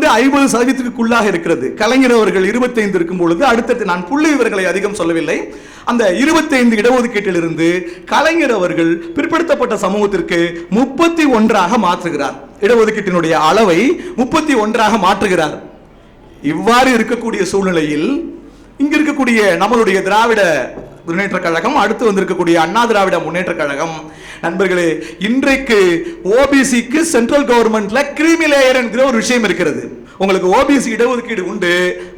50% இருக்கிறது. கலைஞர் அவர்கள் 25 இருக்கும் பொழுது அடுத்தது நான் புள்ளி விவரங்களை அதிகம் சொல்லவில்லை. அந்த 25 இடஒதுக்கீட்டிலிருந்து கலைஞர் அவர்கள் பிற்படுத்தப்பட்ட சமூகத்திற்கு 31 மாற்றுகிறார். இடஒதுக்கீட்டினுடைய அளவை 31 மாற்றுகிறார். இவ்வாறு இருக்கக்கூடிய சூழ்நிலையில் இங்க இருக்கக்கூடிய நம்மளுடைய திராவிட முன்னேற்ற கழகம், அடுத்து வந்திருக்கக்கூடிய அண்ணா திராவிட முன்னேற்ற கழகம், நண்பர்களே, இன்றைக்கு ஓபிசிக்கு சென்ட்ரல் கவர்மெண்ட்ல கிரீமி லேயர் என்கிற ஒரு விஷயம் இருக்கிறது. உங்களுக்கு ஓபிசி இடஒதுக்கீடு உண்டு,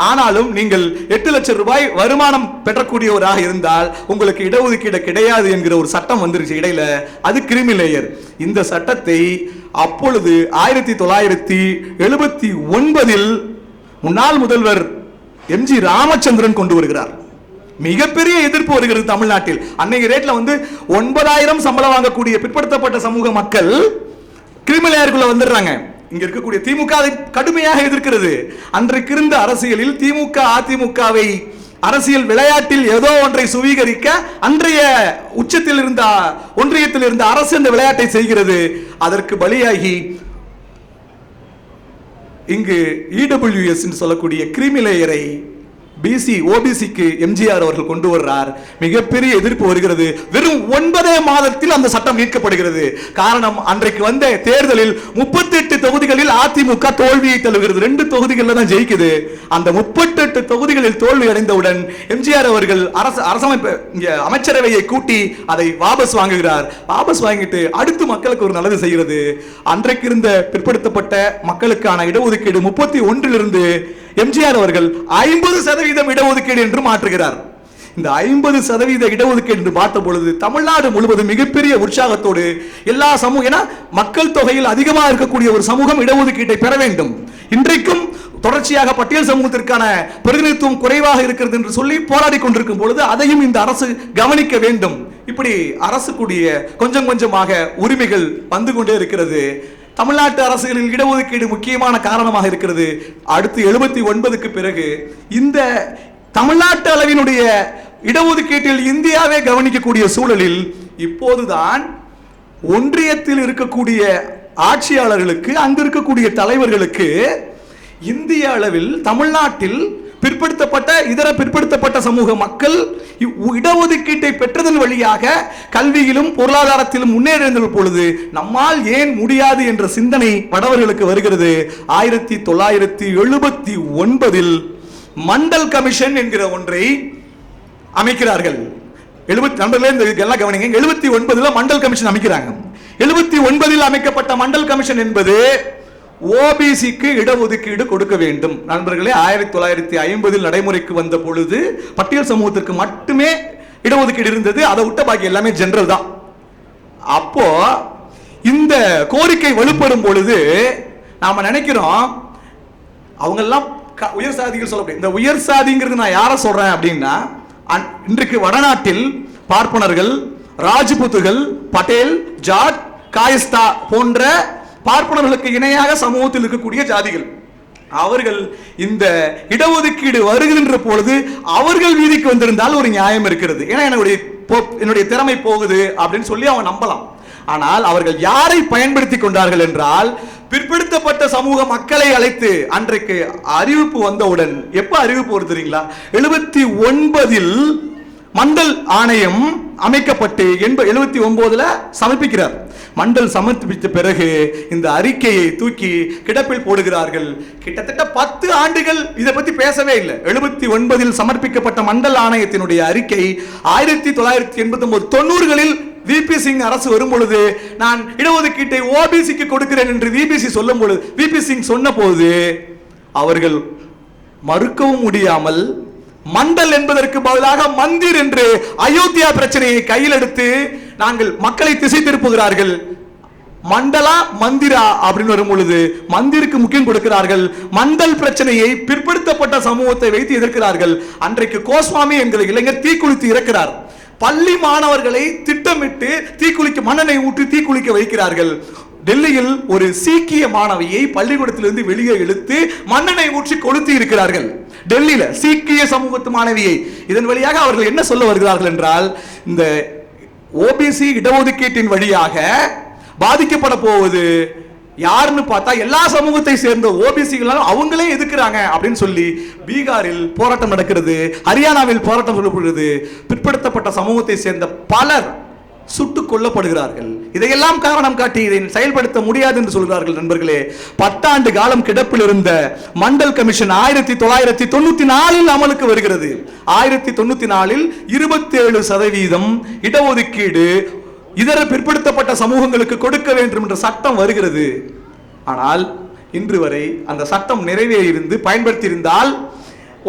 ஆனாலும் நீங்கள் 8 லட்சம் ரூபாய் வருமானம் பெறக்கூடியவராக இருந்தால் உங்களுக்கு இடஒதுக்கீடு கிடையாது என்கிற ஒரு சட்டம் வந்துருச்சு இடையில. அது கிரீமி லேயர். இந்த சட்டத்தை அப்பொழுது 1979 முன்னாள் முதல்வர் எம்ஜி ராமச்சந்திரன் கொண்டு வருகிறார். மிகப்பெரிய எதிர்ப்பு வருகிறது தமிழ்நாட்டில். அன்னைக்கு ரேட்ல 9,000 சம்பளம் வாங்கக்கூடிய பிற்படுத்தப்பட்ட சமூக மக்கள் கிரிமினல் லேயருக்குள்ள வந்துடுறாங்க. இங்க இருக்கக்கூடிய திமுக அதை கடுமையாக எதிர்க்கிறது. அன்றைக்கு இருந்த அரசியலில் திமுக அதிமுகவை அரசியல் விளையாட்டில் ஏதோ ஒன்றை சுவீகரிக்க அன்றைய உச்சத்தில் இருந்த ஒன்றியத்தில் இருந்த அரசு இந்த விளையாட்டை செய்கிறது. அதற்கு பலியாகி இங்கு இடபிள்யூஎஸ் சொல்லக்கூடிய கிரீமி லேயரை பிசி ஓபிசிக்கு எம்ஜிஆர் அவர்கள் கொண்டு வருகிறார். மிகப்பெரிய எதிர்ப்பு வருகிறது. வெறும் 9 மாதத்தில் அந்த சட்டம் நீக்கப்படுகிறது. காரணம், அன்றைக்கு வந்த தேர்தலில் 38 தொகுதிகளில் அதிமுக தோல்வியை தழுவுகிறது. 2 தொகுதிகளில் தான் ஜெயிக்குது. அந்த 38 தொகுதிகளில் தோல்வி அடைந்தவுடன் எம்ஜிஆர் அவர்கள் அரசமைப்பு அமைச்சரவையை கூட்டி அதை வாபஸ் வாங்குகிறார். வாபஸ் வாங்கிட்டு அடுத்து மக்களுக்கு ஒரு நல்லது செய்கிறது. அன்றைக்கு இருந்த பிற்படுத்தப்பட்ட மக்களுக்கான இடஒதுக்கீடு 31 எம்ஜிஆர் அவர்கள் 50% இடஒதுக்கீடு என்று மாற்றுகிறார். இந்த 50% இடஒதுக்கீடு என்று பார்த்த பொழுது தமிழ்நாடு முழுவதும் மிகப்பெரிய உற்சாகத்தோடு எல்லா சமூக மக்கள் தொகையில் அதிகமாக இருக்கக்கூடிய ஒரு சமூகம் இடஒதுக்கீட்டை பெற வேண்டும். இன்றைக்கும் தொடர்ச்சியாக பட்டியல் சமூகத்திற்கான பிரதிநிதித்துவம் குறைவாக இருக்கிறது என்று சொல்லி போராடி கொண்டிருக்கும் பொழுது அதையும் இந்த அரசு கவனிக்க வேண்டும். இப்படி அரசு கூடிய கொஞ்சம் கொஞ்சமாக உரிமைகள் வந்து கொண்டே இருக்கிறது. தமிழ்நாட்டு அரசுகளில் இடஒதுக்கீடு முக்கியமான காரணமாக இருக்கிறது. அடுத்து 79க்கு பிறகு இந்த தமிழ்நாட்டு அளவினுடைய இடஒதுக்கீட்டில் இந்தியாவே கவனிக்கக்கூடிய சூழலில் இப்போதுதான் ஒன்றியத்தில் இருக்கக்கூடிய ஆட்சியாளர்களுக்கு, அங்கு இருக்கக்கூடிய தலைவர்களுக்கு இந்திய அளவில் தமிழ்நாட்டில் பிற்படுத்தப்பட்ட இதர பிற்படுத்தப்பட்ட சமூக மக்கள் இடஒதுக்கீட்டை பெற்றதன் வழியாக கல்வியிலும் பொருளாதாரத்திலும் முன்னேறிய பொழுது நம்மால் ஏன் முடியாது என்ற சிந்தனை வடவர்களுக்கு வருகிறது. 1979 மண்டல் கமிஷன் என்கிற ஒன்றை அமைக்கிறார்கள். 79 மண்டல் கமிஷன் அமைக்கிறாங்க. 79 அமைக்கப்பட்ட மண்டல் கமிஷன் என்பது ஓபிசிக்கு இடஒதுக்கீடு கொடுக்க வேண்டும். நண்பர்களே, 1950 நடைமுறைக்கு வந்த பொழுது பட்டியல் சமூகத்திற்கு மட்டுமே இடஒதுக்கீடு இருந்தது. அதை விட்ட பாக்கி எல்லாமே ஜெனரல் தான். அப்போ இந்த கோரிக்கை வலுப்படும் பொழுது நாம நினைக்கிறோம் அவங்க எல்லாம் உயர் சாதிகள் சொல்லக்கூடிய இந்த உயர் சாதிங்கிறது நான் யாரை சொல்றேன் அப்படின்னா, இன்றைக்கு வடநாட்டில் பார்ப்பனர்கள், ராஜ்புத்துகள், பட்டேல், ஜாட், காயஸ்தா போன்ற பார்ப்பனர்களுக்கு இணையாக சமூகத்தில் இருக்கக்கூடிய ஜாதிகள், அவர்கள் இந்த இடஒதுக்கீடு வருகின்ற பொழுது அவர்கள் வீதிக்கு வந்திருந்தால் ஒரு நியாயம் இருக்கிறது. ஏன்னா என்னுடைய திறமை போகுது அப்படின்னு சொல்லி அவன் நம்பலாம். ஆனால் அவர்கள் யாரை பயன்படுத்தி கொண்டார்கள் என்றால், பிற்படுத்தப்பட்ட சமூக மக்களை அழைத்து அன்றைக்கு அறிவிப்பு வந்தவுடன், எப்ப அறிவிப்பு வருது தெரியுங்களா, 79 மண்டல் ஆணையம் அமைக்கப்பட்டு 79 சமர்ப்பிக்கிறார். மண்டல் சமர்ப்பித்த பிறகு இந்த அறிக்கையை தூக்கி கிடப்பில் போடுகிறார்கள். கிட்டத்தட்ட 10 ஆண்டுகள் இதை பத்தி பேசவே இல்லை. 79 சமர்ப்பிக்கப்பட்ட மண்டல் ஆணையத்தினுடைய அறிக்கை 1989 90களில் விபி சிங் அரசு வரும் பொழுது நான் இடஒதுக்கீட்டை ஓபிசிக்கு கொடுக்கிறேன் என்று விபி சிங் சொன்ன போது அவர்கள் மறுக்கவும் முடியாமல் மண்டல் என்பதற்கு பதிலாக மந்திர் என்று அயோத்தியா பிரச்சனையை கையில் எடுத்து நாங்கள் மக்களை திசை திருப்புகிறார்கள். மண்டலா மந்திரா அப்படின்னு வரும் பொழுது மந்திருக்கு முக்கியம் கொடுக்கிறார்கள். மண்டல் பிரச்சனையை பிற்படுத்தப்பட்ட சமூகத்தை வைத்து எதிர்க்கிறார்கள். அன்றைக்கு கோஸ்வாமி என்கிற இளைஞர் தீக்குளித்து இறக்கிறார். பள்ளி மாணவர்களை திட்டமிட்டு தீக்குளிக்க மண்ணெண்ணெய் ஊற்றி தீக்குளிக்க வைக்கிறார்கள். டெல்லியில் ஒரு சீக்கிய மாணவியை பள்ளிக்கூடத்திலிருந்து வெளியே இழுத்து மண்ணெண்ணெய் ஊற்றி கொளுத்தி இருக்கிறார்கள். டெல்லியில சீக்கிய சமூகத்து மாணவியை. இதன் வழியாக அவர்கள் என்ன சொல்ல வருகிறார்கள் என்றால், இந்த ஓபிசி இடஒதுக்கீட்டின் வழியாக பாதிக்கப்பட போவது யாருன்னு பார்த்தா எல்லா சமூகத்தை சேர்ந்த ஓபிசிகள் அவங்களே எதுக்குறாங்க அப்படின்னு சொல்லி பீகாரில் போராட்டம் நடக்கிறது, ஹரியானாவில் போராட்டம் சொல்லப்படுகிறது. பிற்படுத்தப்பட்ட சமூகத்தை சேர்ந்த பலர் சுட்டுக் கொல்லப்படுகிறார்கள். இதையெல்லாம் காரணம் காட்டி இதை செயல்படுத்த முடியாது என்று சொல்கிறார்கள். நண்பர்களே, 10 ஆண்டு காலம் கிடப்பில் இருந்த மண்டல் கமிஷன் 1994 அமலுக்கு வருகிறது. 1994 27% இடஒதுக்கீடு இதர பிற்படுத்தப்பட்ட சமூகங்களுக்கு கொடுக்க வேண்டும் என்ற சட்டம் வருகிறது. ஆனால் இன்று வரை அந்த சட்டம் நிறைவேறியிருந்து பயன்படுத்தி இருந்தால்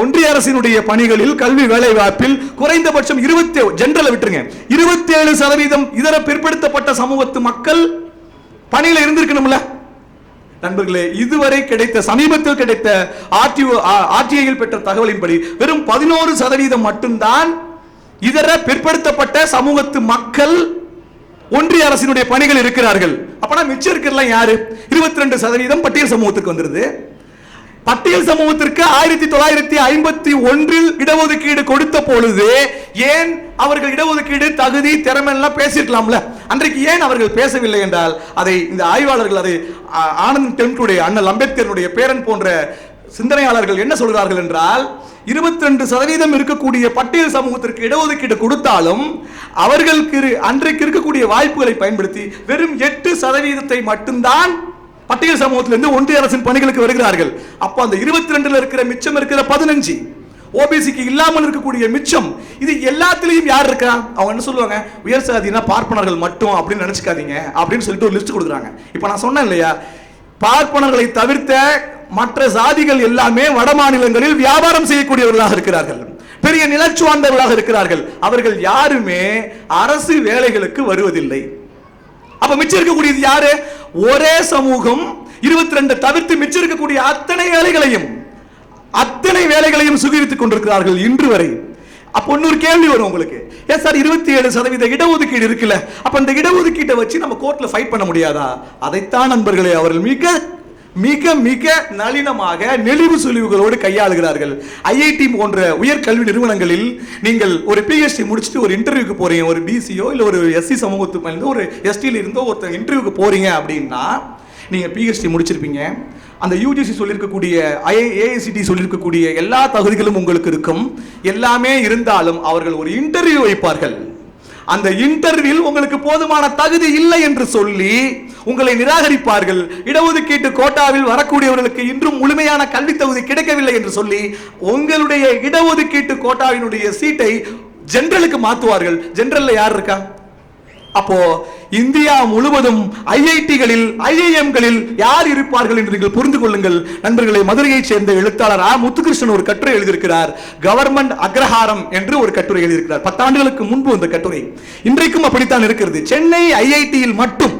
ஒன்றிய அரசினுடைய பணிகளில் கல்வி வேலை வாய்ப்பில் குறைந்தபட்சம் 27% இதர பிற்படுத்தப்பட்ட சமூகத்து மக்கள் பணியில் இருந்திருக்கணும்ல நண்பர்களே. இதுவரை கிடைத்த சமீபத்தில் கிடைத்த ஆர்டிஐயில் பெற்ற தகவலின்படி வெறும் 11% மட்டும்தான் இதர பிற்படுத்தப்பட்ட சமூகத்து மக்கள் ஒன்றிய அரசினுடைய பணிகள் இருக்கிறார்கள். அப்பனா மிச்சம் இருக்கிறலாம் யாரு? 22% பட்டியல் சமூகத்துக்கு வந்துருது. பட்டியல் சமூகத்திற்கு 1951 இடஒதுக்கீடு கொடுத்த பொழுது ஏன் அவர்கள் இடஒதுக்கீடு தகுதி திறமை எல்லாம் பேசியிருக்கலாம்ல? அன்றைக்கு ஏன் அவர்கள் பேசவில்லை என்றால் அதை இந்த ஆய்வாளர்கள், அதை ஆனந்த் டெம்டுடைய அண்ணல் அம்பேத்கருடைய பேரன் போன்ற சிந்தனையாளர்கள் என்ன சொல்கிறார்கள் என்றால் 22% இருக்கக்கூடிய பட்டியல் சமூகத்திற்கு இடஒதுக்கீடு கொடுத்தாலும் அவர்களுக்கு அன்றைக்கு இருக்கக்கூடிய வாய்ப்புகளை பயன்படுத்தி வெறும் 8% மட்டும்தான் பட்டியல் சமூகத்திலிருந்து ஒன்றிய அரசின் பணிகளுக்கு வருகிறார்கள். அப்ப அந்த 22 இருக்கிற மிச்சம் இருக்கிற 15 ஓபிசிக்கு இல்லாமல் இருக்கக்கூடிய மிச்சம், இது எல்லாத்திலையும் யார் இருக்கா? அவங்க என்ன சொல்லுவாங்க, உயர் சாதினா பார்ப்பனர்கள் மட்டும் அப்படின்னு நினைச்சுக்காதீங்க அப்படின்னு சொல்லிட்டு ஒரு லிஸ்ட் கொடுக்குறாங்க. இப்ப நான் சொன்னேன் இல்லையா, பார்ப்பனர்களை தவிர்த்த மற்ற சாதிகள் எல்லாமே வட மாநிலங்களில் வியாபாரம் செய்யக்கூடியவர்களாக இருக்கிறார்கள், பெரிய நிலச்சுவாண்டவர்களாக இருக்கிறார்கள். அவர்கள் யாருமே அரசு வேலைகளுக்கு வருவதில்லை. அப்ப மிச்சம் இருக்கக்கூடியது யாரு? ஒரே சமூகம் 22 தவிர்த்து மிச்சம் இருக்கக்கூடிய அத்தனை வேலைகளையும் சுகரித்துக் கொண்டிருக்கிறார்கள் இன்று வரை. அப்ப இன்னொரு கேள்வி வரும் உங்களுக்கு, ஏன் சார் 27% இடஒதுக்கீடு இருக்குல்ல, அப்ப இந்த இடஒதுக்கீட்டை வச்சு நம்ம கோர்ட்ல ஃபைட் பண்ண முடியாதா? அதைத்தான் நண்பர்களே அவர்கள் மிக மிக மிக நளினமாக நெளிவு சுழிவுகளோடு கையாளுகிறார்கள். ஐஐடி போன்ற உயர்கல்வி நிறுவனங்களில் நீங்கள் ஒரு பிஹெச்டி முடிச்சுட்டு ஒரு இன்டர்வியூக்கு போறீங்க, ஒரு பிசியோ இல்ல ஒரு எஸ்சி சமூகத்து ஒரு எஸ்டியில் இருந்தோ ஒருத்தர் இன்டர்வியூக்கு போறீங்க அப்படின்னா நீங்க பிஹெச்டி முடிச்சிருப்பீங்க, அந்த யூஜிசி சொல்லியிருக்கக்கூடிய ஏஐசிடி சொல்லியிருக்கக்கூடிய எல்லா தகுதிகளும் உங்களுக்கு இருக்கும், எல்லாமே இருந்தாலும் அவர்கள் ஒரு இன்டர்வியூ வைப்பார்கள். அந்த இன்டர்வியூவில் உங்களுக்கு போதுமான தகுதி இல்லை என்று சொல்லி உங்களை நிராகரிப்பார்கள். இடஒதுக்கீட்டு கோட்டாவில் வரக்கூடியவர்களுக்கு இன்றும் முழுமையான கல்வி தகுதி கிடைக்கவில்லை என்று சொல்லி உங்களுடைய இடஒதுக்கீட்டு கோட்டாவினுடைய சீட்டை ஜெனரலுக்கு மாற்றுவார்கள். ஜெனரல்ல யார் இருக்கா? அப்போ இந்தியா முழுவதும் ஐஐடிகளில் ஐஐஎம்களில் யார் இருப்பார்கள் என்று நீங்கள் புரிந்து கொள்ளுங்கள் நண்பர்களே. மதுரையை சேர்ந்த எழுத்தாளர் முத்துகிருஷ்ணன் ஒரு கட்டுரை எழுதியிருக்கிறார், கவர்மெண்ட் அக்ரஹாரம் என்று ஒரு கட்டுரை எழுதியிருக்கிறார். 10 ஆண்டுகளுக்கு முன்பு அந்த கட்டுரை, இன்றைக்கும் அப்படித்தான் இருக்கிறது. சென்னை ஐஐடியில் மட்டும்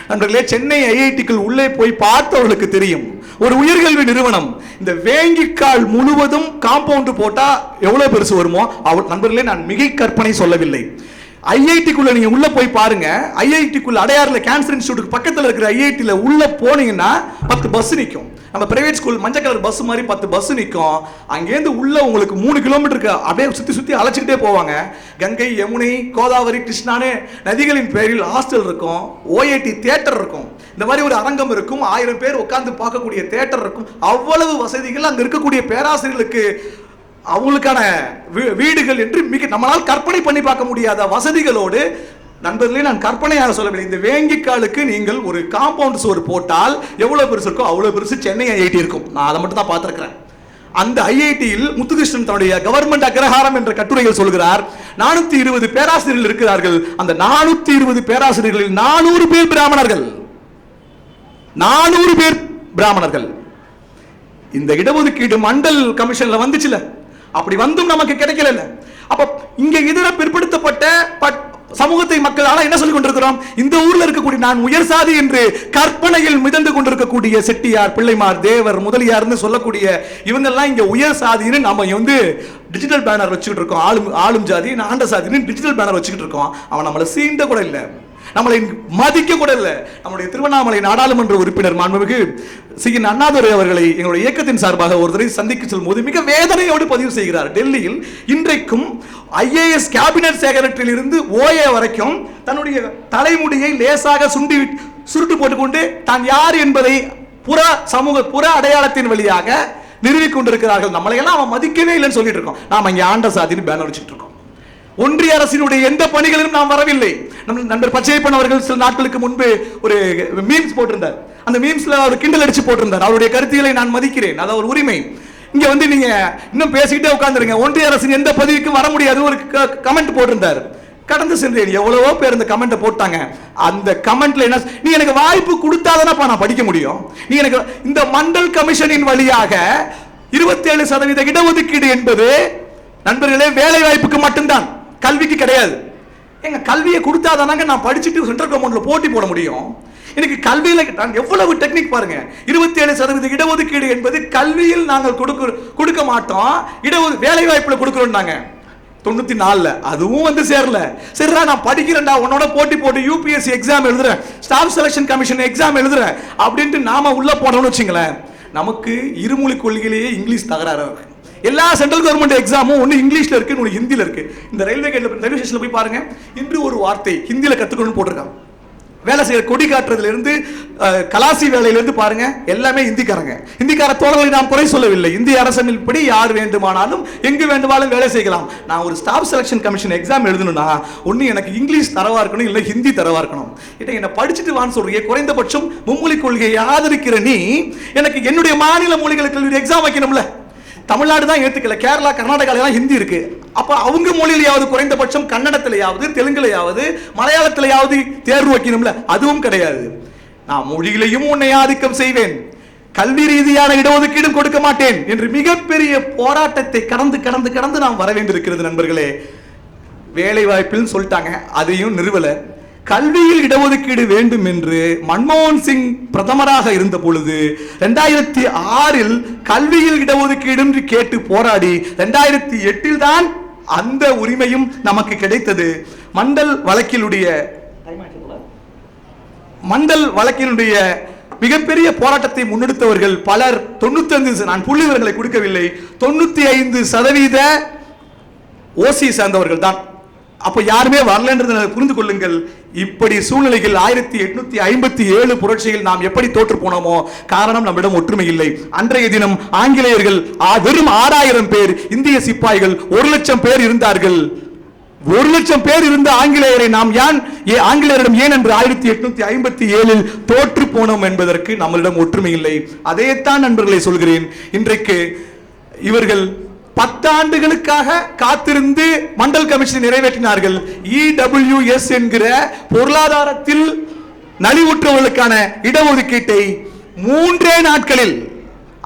நண்பர்களே, சென்னை ஐஐடிக்குள் உள்ளே போய் பார்த்தவர்களுக்கு தெரியும், ஒரு உயர்கல்வி நிறுவனம் இந்த வேங்கிக்கால் முழுவதும் காம்பவுண்ட் போட்டா எவ்வளவு பெருசு வருமோ நண்பர்களே, நான் மிகை கற்பனை சொல்லவில்லை. ஐஐடிக்குள்ள நீங்க உள்ள போய் பாருங்க, ஐஐடிக்குள்ள அடையாறுல கேன்சர் இன்ஸ்டிடியூட் பக்கத்துல இருக்கிற ஐஐடில உள்ள போனீங்கன்னா 10 பஸ் நிக்கும். நம்ம பிரைவேட் ஸ்கூல் மஞ்சள் கலர் பஸ் மாதிரி 10 பஸ் நிக்கும். அங்கேருந்து உள்ள உங்களுக்கு 3 கிலோமீட்டருக்கு அப்படியே சுத்தி சுத்தி அழைச்சிக்கிட்டே போவாங்க. கங்கை, யமுனை, கோதாவரி, கிருஷ்ணானு நதிகளின் பேரில் ஹாஸ்டல் இருக்கும், ஓஐடி தியேட்டர் இருக்கும், இந்த மாதிரி ஒரு அரங்கம் இருக்கும், 1000 பேர் உட்கார்ந்து பார்க்கக்கூடிய தியேட்டர் இருக்கும். அவ்வளவு வசதிகள் அங்க இருக்கக்கூடிய பேராசிரியர்களுக்கு, அவங்களுக்கான வீடுகள் என்று மிக நம்மளால் கற்பனை பண்ணி பார்க்க முடியாத வசதிகளோடு நண்பர்களே, நான் கற்பனையாக சொல்லவில்லை, இந்த வேங்கிக்காலுக்கு நீங்கள் ஒரு காம்பவுண்ட் சுவர் போட்டால் எவ்வளவு பெருசு இருக்கோ அவ்வளவு பெருசு சென்னை ஐஐடி இருக்கும். நான் அதை மட்டும் தான் பார்த்திருக்கிறேன். அந்த ஐஐடியில் முத்துகிருஷ்ணன் தன்னுடைய கவர்மெண்ட் அக்ரஹாரம் என்ற கட்டுரையில் சொல்கிறார், 420 பேராசிரியர்கள் இருக்கிறார்கள். அந்த 420 பேராசிரியர்களில் 400 பேர் பிராமணர்கள். 400 பேர் பிராமணர்கள். இந்த இடஒதுக்கீடு மண்டல் கமிஷன்ல வந்துச்சுல, அப்படி வந்தும் நமக்கு கிடைக்கல. அப்ப இங்க இதர பிற்படுத்தப்பட்ட சமூகத்தை மக்களால என்ன சொல்லிக் கொண்டிருக்கிறோம்? இந்த ஊர்ல இருக்கக்கூடிய நான் உயர் சாதி என்று கற்பனையில் மிதந்து கொண்டிருக்கக்கூடிய செட்டியார், பிள்ளைமார், தேவர், முதலியார்னு சொல்லக்கூடிய இவங்க எல்லாம் இங்க உயர் சாதின்னு நம்ம டிஜிட்டல் பேனர் வச்சுக்கிட்டு இருக்கோம். ஆளும் ஜாதி ஆண்ட சாதின்னு டிஜிட்டல் பேனர் வச்சுக்கிட்டு இருக்கோம். அவன் நம்மளை சீண்ட கூட இல்லை, நம்மளை மதிக்க கூட இல்லை. நம்முடைய திருவண்ணாமலை நாடாளுமன்ற உறுப்பினர் மாண்புமிகு சி.என். அண்ணாதுரை அவர்களை எங்களுடைய இயக்கத்தின் சார்பாக ஒரு தடவை சந்திக்க செல்லும் போது மிக வேதனையோடு பதிவு செய்கிறார். டெல்லியில் இன்றைக்கும் ஐஏஎஸ் கேபினட் செக்ரட்டரியில் இருந்து ஓஏ வரைக்கும் தன்னுடைய தலைமுடியை லேசாக சுருட்டு போட்டுக்கொண்டு தான் யார் என்பதை புற அடையாளத்தின் வழியாக நிறுவிக் கொண்டிருக்கிறார்கள். நம்மளையெல்லாம் அவன் மதிக்கவே இல்லைன்னு சொல்லிட்டு இருக்கோம். நாம இங்க ஆண்ட சாதின்னு பேனர் வச்சுட்டு இருக்கோம். ஒன்றிய அரசினுடைய எந்த பணிகளிலும் நாம் வரவில்லை. நம்ம நண்பர் பச்சையப்பன் அவர்கள் சில நாட்களுக்கு முன்பு ஒரு மீம்ஸ் போட்டிருந்தார். அந்த மீம்ஸ்ல அவர் கிண்டல் அடிச்சு போட்டிருந்தார். அவருடைய கருத்துக்களை நான் மதிக்கிறேன், அது ஒரு உரிமை. இங்க வந்து நீங்க இன்னும் பேசிக்கிட்டே உட்கார்ந்துருங்க, ஒன்றிய அரசின் எந்த பதவிக்கும் வர முடியாது ஒரு கமெண்ட் போட்டிருந்தார். கடந்து சென்றேன். எவ்வளவோ பேர் இந்த கமெண்ட்டை போட்டாங்க. அந்த கமெண்ட்ல என்ன, நீ எனக்கு வாய்ப்பு கொடுத்தாதானப்பா நான் படிக்க முடியும். நீ எனக்கு இந்த மண்டல் கமிஷனின் வழியாக 27% இடஒதுக்கீடு என்பது நண்பர்களே வேலை வாய்ப்புக்கு மட்டும்தான், கல்விக்கு கிடையாது. எங்க கல்வியை கொடுத்தாதானாங்க நான் படிச்சுட்டு சென்ட்ரல் கவர்மெண்ட்ல போட்டி போட முடியும். எனக்கு கல்வியில எவ்வளவு டெக்னிக் பாருங்க. 27% இடஒதுக்கீடு என்பது கல்வியில் நாங்கள் கொடுக்க மாட்டோம், வேலை வாய்ப்புல கொடுக்கிறோம். நாங்க 94ல அதுவும் வந்து சேரல. சரிடா நான் படிக்கிறேன்டா, உன்னோட போட்டி போட்டு யூபிஎஸ்சி எக்ஸாம் எழுதுறேன், ஸ்டாஃப் செலக்ஷன் கமிஷன் எக்ஸாம் எழுதுறேன் அப்படின்ட்டு நாம உள்ள போனோம்னு வச்சுங்களேன், நமக்கு இருமொழி கொள்கையிலேயே இங்கிலீஷ் தகராறு இருக்கு. எல்லா சென்ட்ரல் கவர்மெண்ட் எக்ஸாமும் ஒன்று இங்கிலீஷ்ல இருக்கு, ஒன்று ஹிந்தியில இருக்கு. இந்த ரயில்வே ஸ்டேஷன்ல போய் பாருங்க, இன்று ஒரு வார்த்தை ஹிந்தியில கத்துக்கணும்னு போட்டிருக்காங்க. வேலை செய்ய கொடி காட்டுறதுல இருந்து கலாசி வேலையில இருந்து பாருங்க எல்லாமே ஹிந்திக்கார தோழர்களை நாம் குறை சொல்லவில்லை. இந்திய அரசின் படி யார் வேண்டுமானாலும் எங்கு வேண்டுமானாலும் வேலை செய்யலாம். நான் ஒரு ஸ்டாஃப் செலக்ஷன் கமிஷன் எக்ஸாம் எழுதணும்னா ஒன்னு எனக்கு இங்கிலீஷ் தரவா இருக்கணும், இல்ல ஹிந்தி தரவா இருக்கணும். என்ன படிச்சுட்டு வான்னு சொல்றீங்க, குறைந்தபட்சம் மும்மொழி கொள்கையை ஆதரிக்கிற நீ எனக்கு என்னுடைய மாநில மொழிகளுக்கு எக்ஸாம் வைக்கணும்ல. தமிழ்நாடு தான் ஏத்துக்கல, கேரளா கர்நாடகால ஹிந்தி இருக்கு. அப்ப அவங்க மொழியிலையாவது குறைந்தபட்சம் கன்னடத்திலேயாவது தெலுங்குலையாவது மலையாளத்திலேயாவது தேர்வு வைக்கணும்ல, அதுவும் கிடையாது. நான் மொழியிலையும் உன்னை ஆதிக்கம் செய்வேன், கல்வி ரீதியான இடஒதுக்கீடும் கொடுக்க மாட்டேன் என்று மிகப்பெரிய போராட்டத்தை கடந்து நாம் வர வேண்டியிருக்கிறது நண்பர்களே. வேலை வாய்ப்பில் சொல்லிட்டாங்க, அதையும் நிறுவல. கல்வியில் இடஒதுக்கீடு வேண்டும் என்று மன்மோகன் சிங் பிரதமராக இருந்த பொழுது 2006 கல்வியில் இடஒதுக்கீடு என்று கேட்டு போராடி 2008 தான் அந்த உரிமையும் நமக்கு கிடைத்தது. மண்டல் வழக்கினுடைய மிகப்பெரிய போராட்டத்தை முன்னெடுத்தவர்கள் பலர். 95, நான் புள்ளி விவரங்களை கொடுக்கவில்லை, 95% ஓசி சார்ந்தவர்கள் தான். அப்ப யாருமே வரலன்றதை புரிந்து கொள்ளுங்கள். இப்படி சூழ்நிலைகள் 1857 புரட்சியில் நாம் எப்படி தோற்று போனோமோ, காரணம் நம்மிடம் ஒற்றுமை இல்லை. அன்றைய தினம் ஆங்கிலேயர்கள் வெறும் 6000 பேர், இந்திய சிப்பாய்கள் 1,00,000 பேர் இருந்தார்கள். 1,00,000 பேர் இருந்த ஆங்கிலேயரை நாம் ஆங்கிலேயரிடம் ஏன் என்று 1857 தோற்று போனோம் என்பதற்கு நம்மளிடம் ஒற்றுமை இல்லை. அதைத்தான் நண்பர்களை சொல்கிறேன். இன்றைக்கு இவர்கள் 10 ஆண்டுகளுக்காக காத்திருந்து மண்டல் கமிஷனை நிறைவேற்றினார்கள். இடபிள்யூஎஸ் என்கிற பொருளாதாரத்தில் நலிவுற்றவர்களுக்கான இடஒதுக்கீட்டை 3 நாட்களில்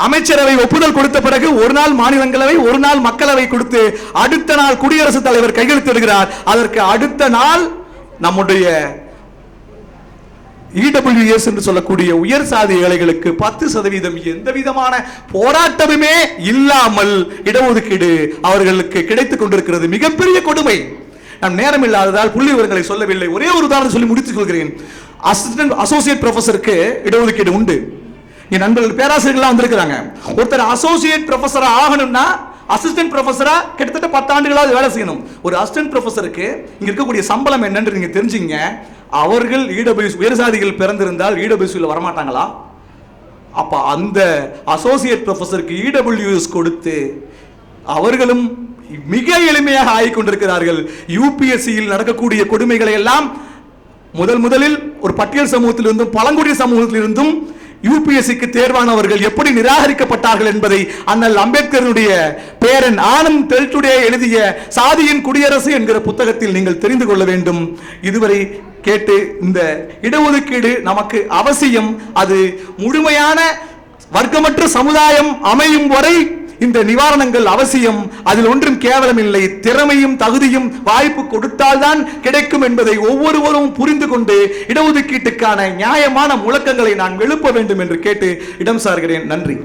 அமைச்சரவை ஒப்புதல் கொடுத்த பிறகு ஒரு நாள் மாநிலங்களவை, ஒரு நாள் மக்களவை கொடுத்து அடுத்த நாள் குடியரசுத் தலைவர் கையெழுத்திடுகிறார். அதற்கு அடுத்த நாள் நம்முடைய இடபிள்யூஎஸ் என்று சொல்லக்கூடிய உயர் சாதி ஏழைகளுக்கு 10% எந்த விதமான போராட்டமுமே இல்லாமல் இடஒதுக்கீடு அவர்களுக்கு கிடைத்துக் கொண்டிருக்கிறது. மிகப்பெரிய கொடுமை. நாம் நேரம் இல்லாததால் புள்ளி விவரங்களை சொல்லவில்லை. ஒரே ஒரு உதாரணம் சொல்லி முடித்துக் கொள்கிறேன். அசோசியேட் ப்ரொஃபஸருக்கு இடஒதுக்கீடு உண்டு. என் நண்பர்கள் பேராசிரியர்கள்லாம் வந்திருக்கிறாங்க. ஒருத்தர் அசோசியேட் ப்ரொஃபஸரா ஆகணும்னா அசிஸ்டன்ட் ப்ரொஃபஸரா கிட்டத்தட்ட 10 ஆண்டுகளாவது வேலை செய்யணும். ஒரு அசிஸ்டன்ட் ப்ரொஃபஸருக்கு இங்க இருக்கக்கூடிய சம்பளம் என்னன்னு நீங்க தெரிஞ்சுங்க. அவர்கள் இடபிள்யூஎஸ் உயர் சாதிகள் பிறந்திருந்தால் இடபிள்யூஎஸ்ல வரமாட்டாங்களா? அப்ப அந்த அசோசியேட் ப்ரொஃபஸருக்கு இடபிள்யூஎஸ் கொடுத்து அவர்களும் மிக எளிமையாக ஆகிக் கொண்டிருக்கிறார்கள். யூபிஎஸ்சியில் நடக்கக்கூடிய கொடுமைகளை எல்லாம் முதலில் ஒரு பட்டியல் சமூகத்திலிருந்தும் பழங்குடிய சமூகத்திலிருந்தும் யூபிஎஸ்சிக்கு தேர்வானவர்கள் எப்படி நிராகரிக்கப்பட்டார்கள் என்பதை அண்ணல் அம்பேத்கருடைய பேரன் ஆனந்த் தெல்டுடே எழுதிய சாதியின் குடியரசு என்கிற புத்தகத்தில் நீங்கள் தெரிந்து கொள்ள வேண்டும். இதுவரை கேட்டு இந்த இடஒதுக்கீடு நமக்கு அவசியம். அது முழுமையான வர்க்கமற்ற சமுதாயம் அமையும் வரை இந்த நிவாரணங்கள் அவசியம். அதில் ஒன்றும் கேவலம் இல்லை. திறமையும் தகுதியும் வாய்ப்பு கொடுத்தால்தான் கிடைக்கும் என்பதை ஒவ்வொருவரும் புரிந்து கொண்டு இடஒதுக்கீட்டுக்கான நியாயமான முழக்கங்களை நான் எழுப்ப வேண்டும் என்று கேட்டு இடம் சார்கிறேன். நன்றி.